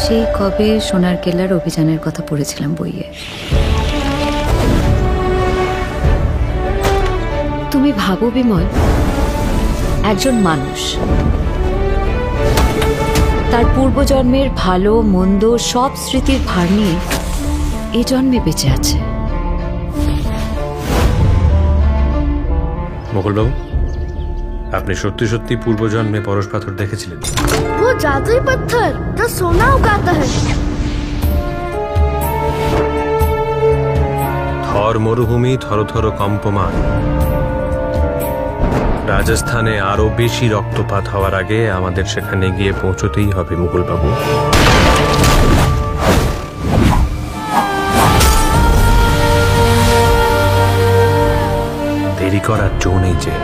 সেই কবে সোনার কেল্লার অভিযানের কথা পড়েছিলাম বইয়ে। তুমি ভাবো বিমল, একজন মানুষ তার পূর্বজন্মের ভালো মন্দ সব স্মৃতির ভার নিয়ে এ জন্মে বেঁচে আছে। মুকুলবাবু, আপনি সত্যি সত্যি পূর্বজন্মে পরশ পাথর দেখেছিলেন? वो जादुई पत्थर जो सोना उगाता है। থর মরুভূমি থরথর কম্পমান। রাজস্থানে আরো বেশি রক্তপাত হওয়ার আগে আমাদের সেখানে গিয়ে পৌঁছতেই হবে মুকুলবাবু। দেরি করার জো নেই যে।